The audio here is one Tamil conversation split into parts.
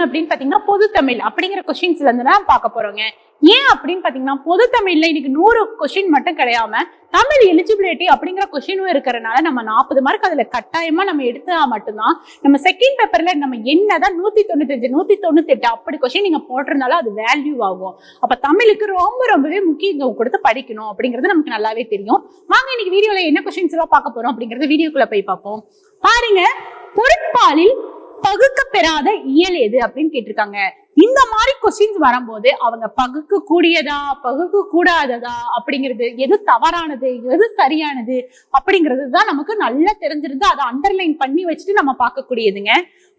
அப்படின்னு பாத்தீங்கன்னா பொது தமிழ் அப்படிங்கிற கொஸ்டின்ஸ்ல இருந்து தான் பார்க்க போறோங்க. ஏன் அப்படின்னு பாத்தீங்கன்னா பொது தமிழ்ல இன்னைக்கு 100 கொஸ்டின் மட்டும் கிடையாம தமிழ் எலிஜிபிலிட்டி அப்படிங்கிற கொஸ்டினும் இருக்கிறதுனால நம்ம 40 மார்க் அதுல கட்டாயமா நம்ம எடுத்தா மட்டும்தான் நம்ம செகண்ட் பேப்பர்ல நம்ம என்னதான் 195 198 அப்படி கொஸ்டின் நீங்க போட்டிருந்தாலும் அது வேல்யூ ஆகும். அப்ப தமிழுக்கு ரொம்பவே முக்கியத்துவம் கொடுத்து படிக்கணும் அப்படிங்கிறது நமக்கு நல்லாவே தெரியும். வாங்க இன்னைக்கு வீடியோல என்ன கொஸ்டின்ஸ் எல்லாம் பார்க்க போறோம் அப்படிங்கறது வீடியோக்குள்ள போய் பார்ப்போம். பாருங்க, பொருட்பாலில் பகுக்க பெறாத இயல் எது அப்படின்னு கேட்டிருக்காங்க. இந்த மாதிரி கொஸ்டின்ஸ் வரும்போது அவங்க பகுக்க கூடியதா பகுக்க கூடாததா அப்படிங்கிறது, எது தவறானது எது சரியானது அப்படிங்கிறது தான் நமக்கு நல்லா தெரிஞ்சிருந்து அதை அண்டர்லைன் பண்ணி வச்சுட்டு நம்ம பார்க்கக்கூடியதுங்க.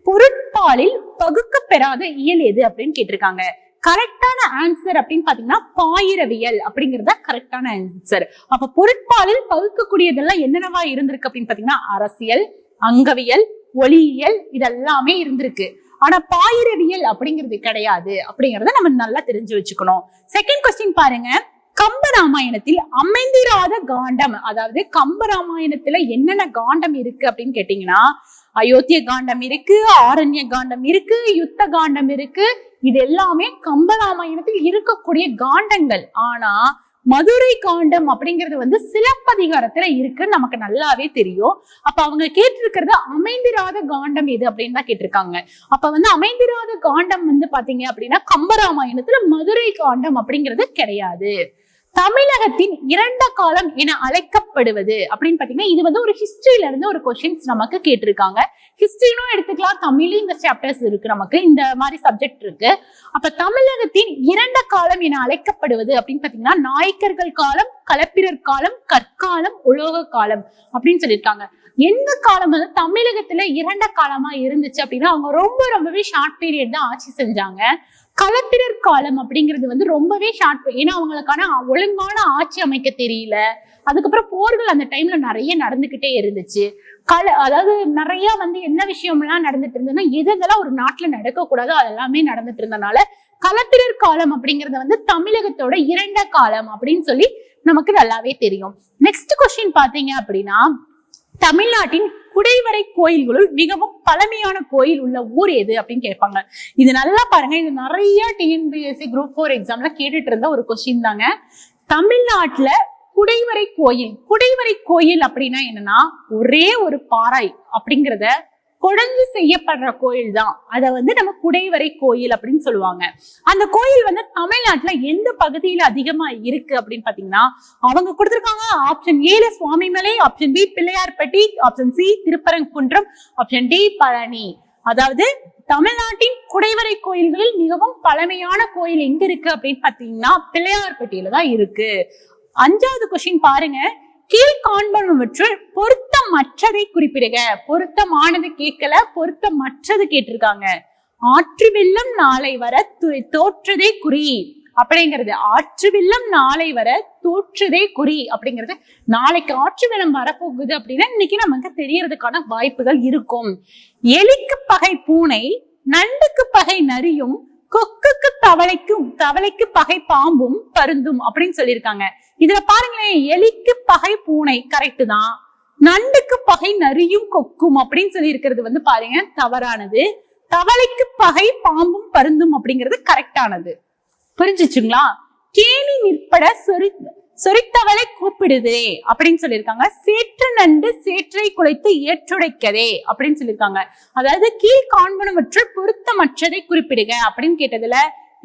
பொருட்பாலில் பகுக்க பெறாத இயல் எது அப்படின்னு கேட்டிருக்காங்க. கரெக்டான ஆன்சர் அப்படின்னு பாத்தீங்கன்னா பாயிரவியல் அப்படிங்கறத கரெக்டான ஆன்சர். அப்ப பொருட்பாலில் பகுக்கக்கூடியதெல்லாம் என்னென்னவா இருந்திருக்கு அப்படின்னு பாத்தீங்கன்னா அரசியல், அங்கவியல், ஒளியியல் இதெல்லாமே இருந்திருக்கு. ஆனா பாயிரவியல் அப்படிங்கிறது கிடையாது அப்படிங்கறத நம்ம நல்லா தெரிஞ்சு வச்சுக்கணும். செகண்ட் கொஸ்டின் பாருங்க, கம்பராமாயணத்தில் அமைந்திராத காண்டம், அதாவது கம்பராமாயணத்துல என்னென்ன காண்டம் இருக்கு அப்படின்னு கேட்டீங்கன்னா அயோத்திய காண்டம் இருக்கு, ஆரண்ய காண்டம் இருக்கு, யுத்த காண்டம் இருக்கு. இது எல்லாமே கம்பராமாயணத்தில் இருக்கக்கூடிய காண்டங்கள். ஆனா மதுரை காண்டம் அப்படிங்கிறது சிலப்பதிகாரத்துல இருக்குன்னு நமக்கு நல்லாவே தெரியும். அப்ப அவங்க கேட்டிருக்கிறது அமைந்திராத காண்டம் எது அப்படின்னு தான் கேட்டிருக்காங்க. அப்ப அமைந்திராத காண்டம் பாத்தீங்க அப்படின்னா கம்பராமாயணத்துல மதுரை காண்டம் அப்படிங்கிறது கிடையாது. தமிழகத்தின் இரண்ட காலம் என அழைக்கப்படுவது அப்படின்னு பாத்தீங்கன்னா இது ஒரு ஹிஸ்டரியில இருந்து ஒரு கொஸ்டின்ஸ் நமக்கு கேட்டிருக்காங்க. ஹிஸ்டரினும் எடுத்துக்கலாம், தமிழும் இந்த சாப்டர்ஸ் இருக்கு, நமக்கு இந்த மாதிரி சப்ஜெக்ட் இருக்கு. அப்ப தமிழகத்தின் இரண்ட காலம் என அழைக்கப்படுவது அப்படின்னு பாத்தீங்கன்னா நாயக்கர்கள் காலம், களப்பிரர் காலம், கற்காலம், உலோக காலம் அப்படின்னு சொல்லியிருக்காங்க. எந்த காலம் தமிழகத்துல இரண்ட காலமா இருந்துச்சு அப்படின்னா அவங்க ரொம்பவே ஷார்ட் பீரியட் தான் ஆட்சி செஞ்சாங்க. களப்பிரர் காலம் அப்படிங்கிறது ரொம்பவே ஷார்ட், ஏன்னா அவங்களுக்கான ஒழுங்கான ஆட்சி அமைக்க தெரியல. அதுக்கப்புறம் போர்கள் அந்த டைம்ல நிறைய நடந்துகிட்டே இருந்துச்சு. அதாவது நிறைய என்ன விஷயம்லாம் நடந்துட்டு இருந்ததுன்னா எதெல்லாம் ஒரு நாட்டுல நடக்க கூடாதோ அதெல்லாமே நடந்துட்டு இருந்தனால களப்பிரர் காலம் அப்படிங்கறது தமிழகத்தோட இரண்ட காலம் அப்படின்னு சொல்லி நமக்கு நல்லாவே தெரியும். நெக்ஸ்ட் கொஸ்டின் பாத்தீங்க அப்படின்னா தமிழ்நாட்டின் குடைவரை கோயில்களுள் மிகவும் பழமையான கோயில் உள்ள ஊர் எது அப்படின்னு கேட்பாங்க. இது நல்லா பாருங்க, இது நிறைய டிஎன்பிஎஸ்சி குரூப் 4 எக்ஸாம்ல கேட்டுட்டு இருந்த ஒரு கொஸ்டின் தாங்க. தமிழ்நாட்டுல குடைவரை கோயில், குடைவரை கோயில் அப்படின்னா என்னன்னா ஒரே ஒரு பாறை அப்படிங்கிறத கொடைஞ்சு செய்யப்படுற கோயில் தான். அதை நம்ம குடைவரை கோயில் அப்படின்னு சொல்லுவாங்க. அந்த கோயில் தமிழ்நாட்டுல எந்த பகுதியில அதிகமா இருக்கு அப்படின்னு பாத்தீங்கன்னா அவங்க கொடுத்திருக்காங்க. Option A Swamimalai, option B Pillaiyarpatti, option C Thiruparankundram, option D Palani. அதாவது தமிழ்நாட்டின் குடைவரை கோயில்களில் மிகவும் பழமையான கோயில் எங்க இருக்கு அப்படின்னு பாத்தீங்கன்னா பிள்ளையார்பட்டியில தான் இருக்கு. 5வது கொஸ்டின் பாருங்க, கீழ்காண்பனவற்றுள் பொருத்தமற்றதை குறிப்பிடுக. பொருத்தமானது கேட்கல, பொருத்தமற்றது கேட்டிருக்காங்க. ஆற்று வெள்ளம் நாளை வர தோற்றதே குறி அப்படிங்கிறது. ஆற்று வெள்ளம் நாளை வர தோற்றதே குறி அப்படிங்கிறது நாளைக்கு ஆற்று வெள்ளம் வரப்போகுது அப்படின்னா இன்னைக்கு நமக்கு தெரியறதுக்கான வாய்ப்புகள் இருக்கும். எலிக்கு பகை பூனை, நண்டுக்கு பகை நரியும், கொக்குக்கு தவளைக்கு பகை பாம்பும் பருந்தும் அப்படின்னு சொல்லியிருக்காங்க. இதுல பாருங்களேன், எலிக்கு பகை பூனை கரெக்ட் தான், நண்டுக்கு பகை நரியும் கொக்கும் அப்படின்னு சொல்லி இருக்கிறது பாருங்க தவறானது. தவளைக்கு பகை பாம்பும் பருந்தும் அப்படிங்கிறது கரெக்டானது. புரிஞ்சுச்சுங்களா? கேணி நிற்பட சொரித்தவளை கூப்பிடுதே அப்படின்னு சொல்லியிருக்காங்க. சேற்று நண்டு சேற்றை குலைத்து ஏற்றுடைக்கதே அப்படின்னு சொல்லியிருக்காங்க. அதாவது கீழ்காண்பனவற்றுள் பொருத்தமற்றதை குறிப்பிடுக அப்படின்னு கேட்டதுல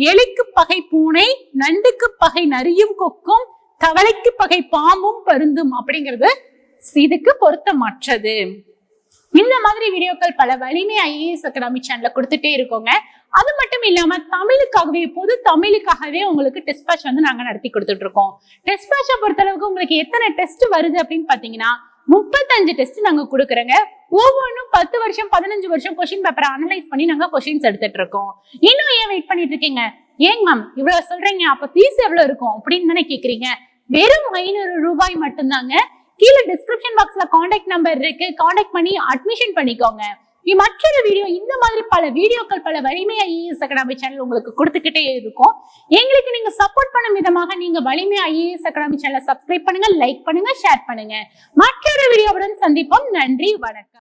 எலிக்கு பகை பூனை, நண்டுக்கு பகை நரியும் கொக்கும், தவளைக்கு பகை பாம்பும் பருந்தும் அப்படிங்கிறது இதுக்கு பொருத்தமற்றது. இந்த மாதிரி வீடியோக்கள் பல வலிமை ஐஏஎஸ் அகாடமி சேனல்ல கொடுத்துட்டே இருக்கோங்க. அது மட்டும் இல்லாம தமிழுக்காகவே பொது தமிழுக்காகவே உங்களுக்கு டெஸ்ட் பேட்ச் நாங்க நடத்தி கொடுத்துட்டு இருக்கோம். டெஸ்ட் பேட்சை பொறுத்த அளவுக்கு உங்களுக்கு எத்தனை டெஸ்ட் வருது அப்படின்னு பாத்தீங்கன்னா 35 டெஸ்ட் நாங்க கொடுக்குறோங்க. ஒவ்வொன்றும் 10 வருஷம் 15 வருஷம் கொஸ்டின் பேப்பரை அனலைஸ் பண்ணி நாங்க கொஸ்டின்ஸ் எடுத்துட்டு இருக்கோம். இன்னும் ஏன் வெயிட் பண்ணிட்டு இருக்கீங்க? ஏங்க மேம் இவ்வளவு சொல்றீங்க, அப்ப ஃபீஸ் எவ்வளவு இருக்கும் அப்படின்னு தானே கேக்குறீங்க. வெறும் 500 ரூபாய் மட்டும்தாங்க. கீழே டிஸ்கிரிப்ஷன் பாக்ஸ்ல கான்டாக்ட் நம்பர் இருக்கு, கான்டாக்ட் பண்ணி அட்மிஷன் பண்ணிக்கோங்க. மற்றொரு வீடியோ இந்த மாதிரி பல வீடியோக்கள் பல வலிமை ஐஏஎஸ் அகாடமி சேனல் உங்களுக்கு கொடுத்துக்கிட்டே இருக்கும். எங்களுக்கு நீங்க சப்போர்ட் பண்ணும் விதமாக நீங்க வலிமை ஐஏஎஸ் அகாடமி சேனலை சப்ஸ்கிரைப் பண்ணுங்க, லைக் பண்ணுங்க, ஷேர் பண்ணுங்க. மற்றொரு வீடியோவுடன் சந்திப்போம். நன்றி, வணக்கம்.